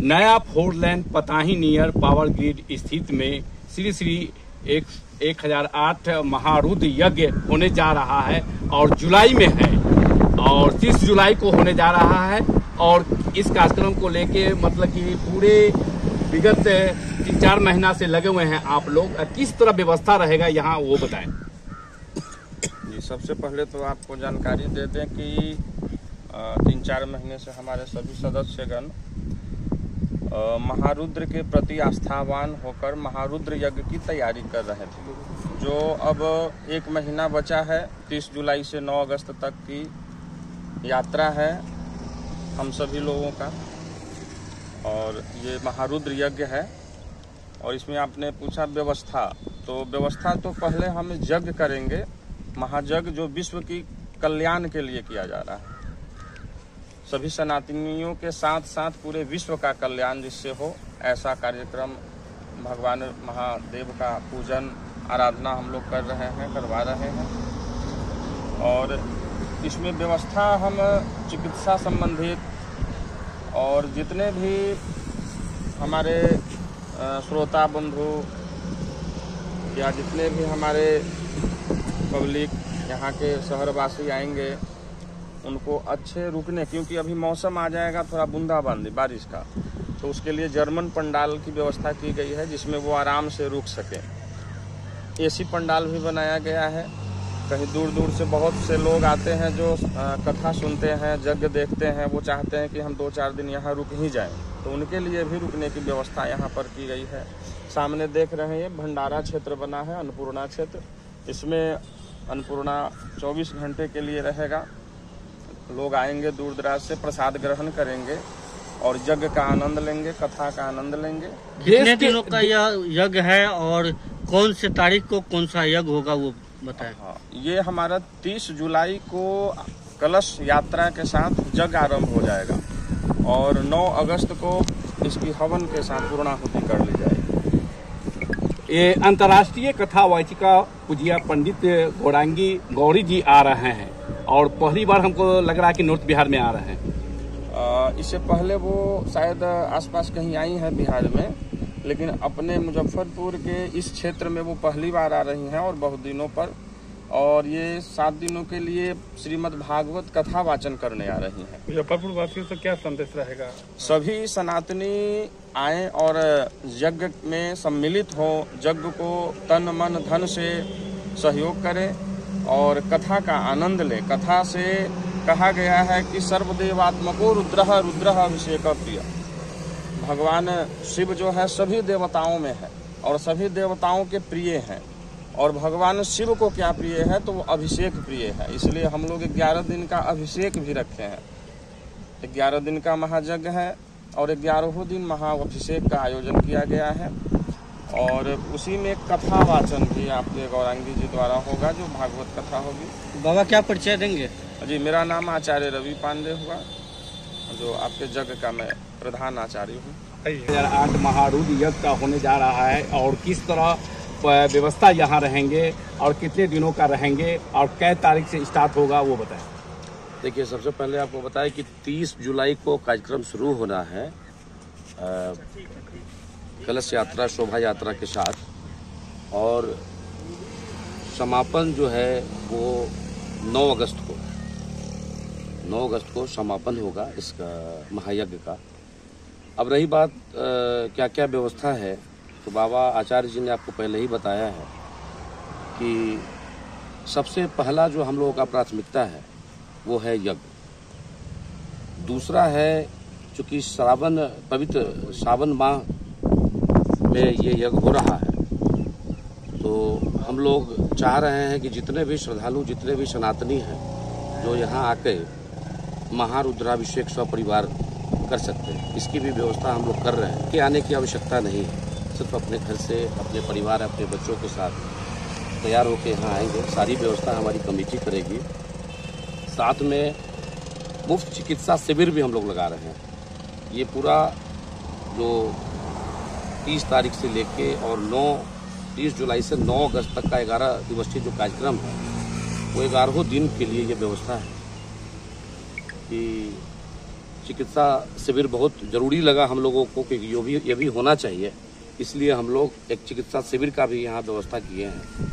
नया 4 लेन Patahi near power grid स्थित में श्री 1008 महारुद्र यज्ञ होने जा रहा है और जुलाई में है और 30 जुलाई को होने जा रहा है। और इस कार्यक्रम को लेके मतलब कि पूरे विगत 3-4 महीना से लगे हुए हैं आप लोग। किस तरह व्यवस्था रहेगा यहाँ वो बताएं। जी, सबसे पहले तो आपको जानकारी दे दें कि 3-4 महीने से हमारे सभी सदस्यगण महारुद्र के प्रति आस्थावान होकर महारुद्र यज्ञ की तैयारी कर रहे थे, जो अब 1 महीना बचा है। 30 जुलाई से 9 अगस्त तक की यात्रा है हम सभी लोगों का और ये महारुद्र यज्ञ है। और इसमें आपने पूछा व्यवस्था, तो व्यवस्था तो पहले हम यज्ञ करेंगे, महायज्ञ जो विश्व की कल्याण के लिए किया जा रहा है। सभी सनातनियों के साथ साथ पूरे विश्व का कल्याण जिससे हो, ऐसा कार्यक्रम भगवान महादेव का पूजन आराधना हम लोग कर रहे हैं, करवा रहे हैं। और इसमें व्यवस्था हम चिकित्सा संबंधित और जितने भी हमारे श्रोता बंधु या जितने भी हमारे पब्लिक यहाँ के शहरवासी आएंगे उनको अच्छे रुकने, क्योंकि अभी मौसम आ जाएगा थोड़ा बूंदाबांदी बारिश का, तो उसके लिए जर्मन पंडाल की व्यवस्था की गई है जिसमें वो आराम से रुक सकें। एसी पंडाल भी बनाया गया है। कहीं दूर दूर से बहुत से लोग आते हैं जो कथा सुनते हैं, यज्ञ देखते हैं, वो चाहते हैं कि हम 2-4 दिन यहाँ रुक ही जाएं, तो उनके लिए भी रुकने की व्यवस्था यहाँ पर की गई है। सामने देख रहे हैं भंडारा क्षेत्र बना है, अन्नपूर्णा क्षेत्र। इसमें अन्नपूर्णा 24 घंटे के लिए रहेगा। लोग आएंगे दूर दराज से, प्रसाद ग्रहण करेंगे और यज्ञ का आनंद लेंगे, कथा का आनंद लेंगे। कितने दिनों का यह यज्ञ है और कौन से तारीख को कौन सा यज्ञ होगा वो बताएं। हाँ, ये हमारा 30 जुलाई को कलश यात्रा के साथ यज्ञ आरंभ हो जाएगा और 9 अगस्त को इसकी हवन के साथ पूर्णाहुति कर ली जाएगी। ये अंतर्राष्ट्रीय कथा वाचिका पूजिया पंडित गौरी जी आ रहे हैं और पहली बार हमको लग रहा है कि नॉर्थ बिहार में आ रहे हैं। इससे पहले वो शायद आसपास कहीं आई हैं बिहार में, लेकिन अपने मुजफ्फरपुर के इस क्षेत्र में वो पहली बार आ रही हैं और बहुत दिनों पर। और ये 7 दिनों के लिए श्रीमद् भागवत कथा वाचन करने आ रही हैं। मुजफ्फरपुर वासियों से क्या संदेश रहेगा? सभी सनातनी आए और यज्ञ में सम्मिलित हो, यज्ञ को तन मन धन से सहयोग करें और कथा का आनंद ले। कथा से कहा गया है कि सर्वदेवात्मको रुद्रः रुद्रः अभिषेक प्रिय। भगवान शिव जो है सभी देवताओं में है और सभी देवताओं के प्रिय हैं, और भगवान शिव को क्या प्रिय है तो वो अभिषेक प्रिय है। इसलिए हम लोग 11 दिन का अभिषेक भी रखे हैं। 11 दिन का महायज्ञ है और 11वें दिन महाअभिषेक का आयोजन किया गया है और उसी में कथा वाचन भी आपके गौरांगी जी द्वारा होगा, जो भागवत कथा होगी। बाबा क्या परिचय देंगे? जी, मेरा नाम आचार्य रवि पांडे हुआ, जो आपके यज्ञ का मैं प्रधान आचार्य हूँ। 1008 महारुद्र यज्ञ का होने जा रहा है और किस तरह व्यवस्था यहाँ रहेंगे और कितने दिनों का रहेंगे और कै तारीख से स्टार्ट होगा वो बताएं। देखिए, सबसे पहले आपको बताएं कि 30 जुलाई को कार्यक्रम शुरू होना है कलश यात्रा शोभा यात्रा के साथ, और समापन जो है वो 9 अगस्त को समापन होगा इसका महायज्ञ का। अब रही बात क्या क्या व्यवस्था है, तो बाबा आचार्य जी ने आपको पहले ही बताया है कि सबसे पहला जो हम लोगों का प्राथमिकता है वो है यज्ञ। दूसरा है, चूँकि पवित्र सावन माह में ये यज्ञ हो रहा है, तो हम लोग चाह रहे हैं कि जितने भी श्रद्धालु, जितने भी सनातनी हैं जो यहाँ आके महारुद्राभिषेक सपरिवार कर सकते हैं, इसकी भी व्यवस्था हम लोग कर रहे हैं। कि आने की आवश्यकता नहीं है, सिर्फ अपने घर से अपने परिवार अपने बच्चों के साथ तैयार होकर यहाँ आएंगे। सारी व्यवस्था हमारी कमेटी करेगी। साथ में मुफ्त चिकित्सा शिविर भी हम लोग लगा रहे हैं। ये पूरा जो 30 तारीख से लेके और 30 जुलाई से 9 अगस्त तक का 11 दिवसीय जो कार्यक्रम है वो 11 दिन के लिए ये व्यवस्था है कि चिकित्सा शिविर बहुत जरूरी लगा हम लोगों को कि ये भी होना चाहिए, इसलिए हम लोग एक चिकित्सा शिविर का भी यहाँ व्यवस्था किए हैं।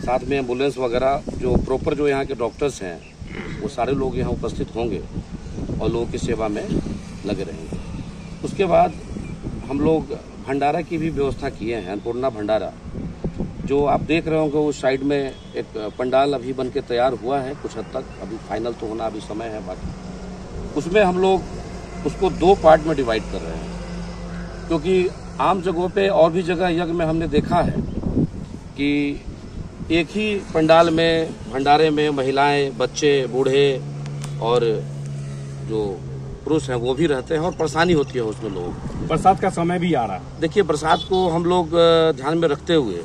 साथ में एम्बुलेंस वगैरह जो प्रॉपर जो यहाँ के डॉक्टर्स हैं वो सारे लोग यहाँ उपस्थित होंगे और लोगों की सेवा में लगे रहेंगे। उसके बाद हम लोग भंडारा की भी व्यवस्था किए हैं, अन्नपूर्णा भंडारा, जो आप देख रहे होंगे उस साइड में एक पंडाल अभी बन के तैयार हुआ है कुछ हद तक, अभी फाइनल तो होना अभी समय है बाकी। उसमें हम लोग उसको 2 पार्ट में डिवाइड कर रहे हैं, क्योंकि आम जगहों पे और भी जगह यज्ञ में हमने देखा है कि एक ही पंडाल में भंडारे में महिलाएं, बच्चे, बूढ़े और जो पुरुष हैं वो भी रहते हैं और परेशानी होती है उसमें लोगों को। बरसात का समय भी आ रहा है। देखिए, बरसात को हम लोग ध्यान में रखते हुए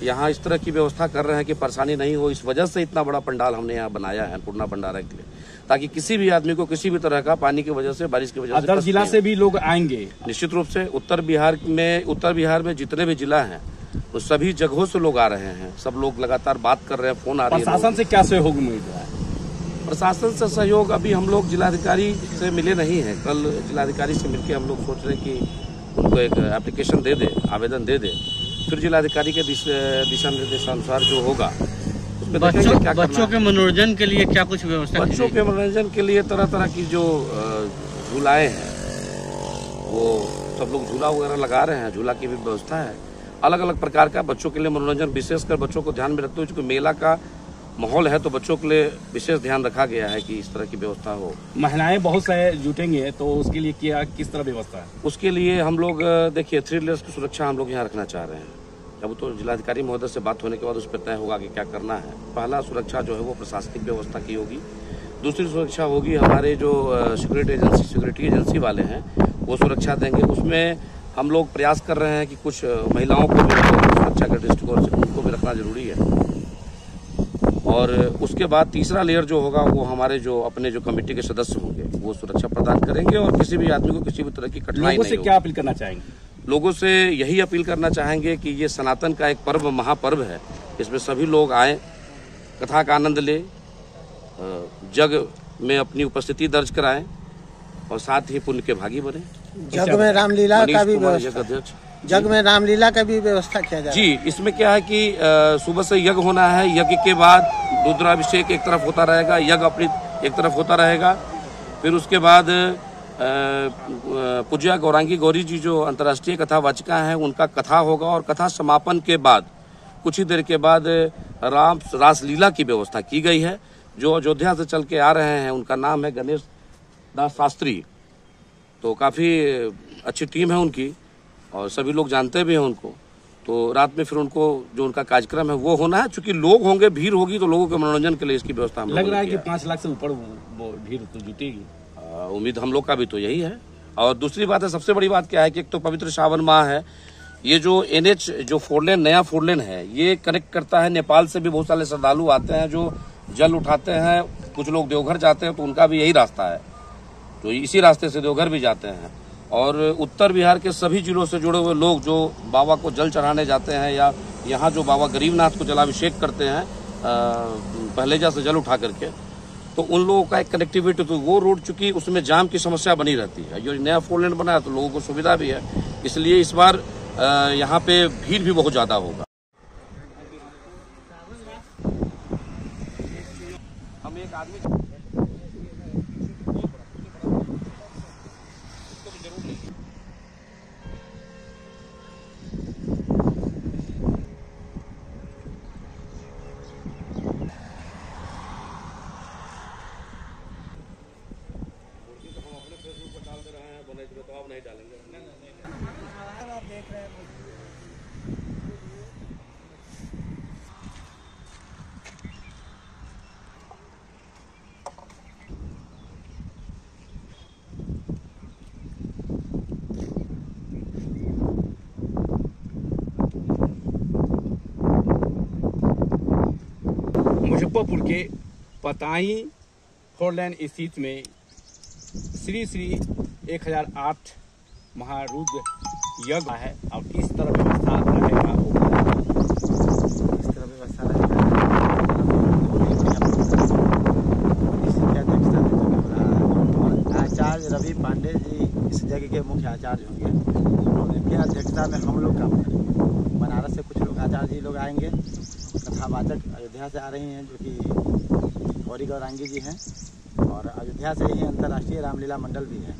यहाँ इस तरह की व्यवस्था कर रहे हैं कि परेशानी नहीं हो। इस वजह से इतना बड़ा पंडाल हमने यहाँ बनाया है अन्नपूर्णा भंडारा के लिए, ताकि किसी भी आदमी को किसी भी तरह का पानी की वजह से, बारिश की वजह से, अदर जिला से भी लोग आएंगे निश्चित रूप से। उत्तर बिहार में जितने भी जिला हैं वो सभी जगहों से लोग आ रहे हैं। सब लोग लगातार बात कर रहे हैं, फोन आ रही है। प्रशासन से क्या सहयोग मिल रहा है? प्रशासन से सहयोग अभी हम लोग जिलाधिकारी से मिले नहीं हैं। कल जिलाधिकारी से मिलकर हम लोग सोच रहे हैं कि उनको एक एप्लीकेशन दे दे, आवेदन दे दे, फिर जिलाधिकारी के दिशा निर्देशानुसार जो होगा उसमें देखेंगे क्या बच्चों के मनोरंजन के लिए क्या कुछ व्यवस्था? बच्चों के मनोरंजन के लिए तरह तरह की जो झूलाएं हैं वो सब लोग झूला वगैरह लगा रहे हैं। झूला की भी व्यवस्था है, अलग अलग प्रकार का बच्चों के लिए मनोरंजन, विशेषकर बच्चों को ध्यान में रखते हुए, क्योंकि मेला का माहौल है तो बच्चों के लिए विशेष ध्यान रखा गया है कि इस तरह की व्यवस्था हो। महिलाएं बहुत से जुटेंगे तो उसके लिए क्या किस तरह व्यवस्था है? उसके लिए हम लोग देखिए 3 लेयर्स की सुरक्षा हम लोग यहाँ रखना चाह रहे हैं। अब तो जिलाधिकारी महोदय से बात होने के बाद उस पर तय होगा कि क्या करना है। पहला सुरक्षा जो है वो प्रशासनिक व्यवस्था की होगी, दूसरी सुरक्षा होगी हमारे जो सिक्योरिटी एजेंसी वाले हैं वो सुरक्षा देंगे। उसमें हम लोग प्रयास कर रहे हैं कि कुछ महिलाओं को भी सुरक्षा के दृष्टिकोण से उनको भी रखना जरूरी है। और उसके बाद तीसरा लेयर जो होगा वो हमारे जो अपने जो कमेटी के सदस्य होंगे वो सुरक्षा प्रदान करेंगे और किसी भी आदमी को किसी भी तरह की कठिनाई नहीं होगी। लोगों से क्या अपील करना चाहेंगे? लोगों से यही अपील करना चाहेंगे कि ये सनातन का एक पर्व, महापर्व है, इसमें सभी लोग आए, कथा का आनंद ले, जग में अपनी उपस्थिति दर्ज कराएं और साथ ही पुण्य के भागी बने। जग में रामलीला का भी व्यवस्था, अध्यक्ष जग में रामलीला का भी व्यवस्था किया जाए जी। इसमें क्या है कि सुबह से यज्ञ होना है, यज्ञ के बाद रुद्राभिषेक एक तरफ होता रहेगा, यज्ञ अपनी एक तरफ होता रहेगा, फिर उसके बाद पूज्या गौरांगी गौरी जी जो अंतर्राष्ट्रीय कथावाचिका हैं उनका कथा होगा और कथा समापन के बाद कुछ ही देर के बाद रासलीला की व्यवस्था की गई है। जो अयोध्या से चल के आ रहे हैं उनका नाम है गणेश दास शास्त्री, तो काफ़ी अच्छी टीम है उनकी और सभी लोग जानते भी हैं उनको। तो रात में फिर उनको जो उनका कार्यक्रम है वो होना है। चूंकि लोग होंगे, भीड़ होगी, तो लोगों के मनोरंजन के लिए इसकी व्यवस्था हम लग रहा है कि 5 लाख से ऊपर भीड़ तो जुटेगी। उम्मीद हम लोग का भी तो यही है। और दूसरी बात है, सबसे बड़ी बात क्या है कि एक तो पवित्र सावन माह है, ये जो NH जो 4 लेन नया 4 लेन है ये कनेक्ट करता है। नेपाल से भी बहुत सारे श्रद्धालु आते हैं जो जल उठाते हैं, कुछ लोग देवघर जाते हैं तो उनका भी यही रास्ता है, तो इसी रास्ते से देवघर भी जाते हैं। और उत्तर बिहार के सभी जिलों से जुड़े हुए लोग जो बाबा को जल चढ़ाने जाते हैं या यहाँ जो बाबा गरीबनाथ को जलाभिषेक करते हैं पहलेजा से जल उठा करके, तो उन लोगों का एक कनेक्टिविटी, तो वो रोड चूंकि उसमें जाम की समस्या बनी रहती है, जो नया 4 लेन बना है तो लोगों को सुविधा भी है, इसलिए इस बार यहाँ पे भीड़ भी बहुत ज्यादा होगा। हम एक आदमी नहीं डालेंगे। आप देख रहे हैं मुजफ्फरपुर के पताही 4 लेन स्थित में श्री 1008 महारुद्र यज्ञ है और किस तरह व्यवस्था रहेगा? इस तरह व्यवस्था रहेगा इसी के अध्यक्षता में आचार्य रवि पांडे जी इस जगह के मुख्य आचार्य होंगे और इनके अध्यक्षता में हम लोग काम करेंगे। बनारस से कुछ लोग आचार्य जी लोग आएंगे, कथावाचक अयोध्या से आ रही हैं जो कि गौरी गौरांगी जी हैं, और अयोध्या से ही अंतर्राष्ट्रीय रामलीला मंडल भी है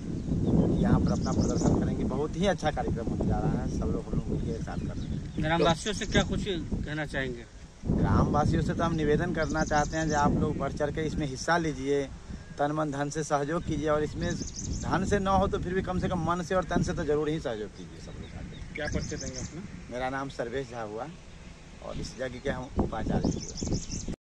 जो कि यहाँ पर अपना प्रदर्शन करेंगे। बहुत ही अच्छा कार्यक्रम होने जा रहा है, सब लोग हम लोग मिलकर एक साथ कर रहे हैं। ग्रामवासियों से क्या कुछ कहना चाहेंगे? ग्रामवासियों से तो हम निवेदन करना चाहते हैं कि आप लोग बढ़ चढ़ के इसमें हिस्सा लीजिए, तन मन धन से सहयोग कीजिए, और इसमें धन से न हो तो फिर भी कम से कम मन से और तन से तो जरूर ही सहयोग कीजिए सब लोग आके। क्या परिचय देंगे अपना? मेरा नाम सर्वेश झा हुआ और इस जगह के हम उपाचार्य हुए।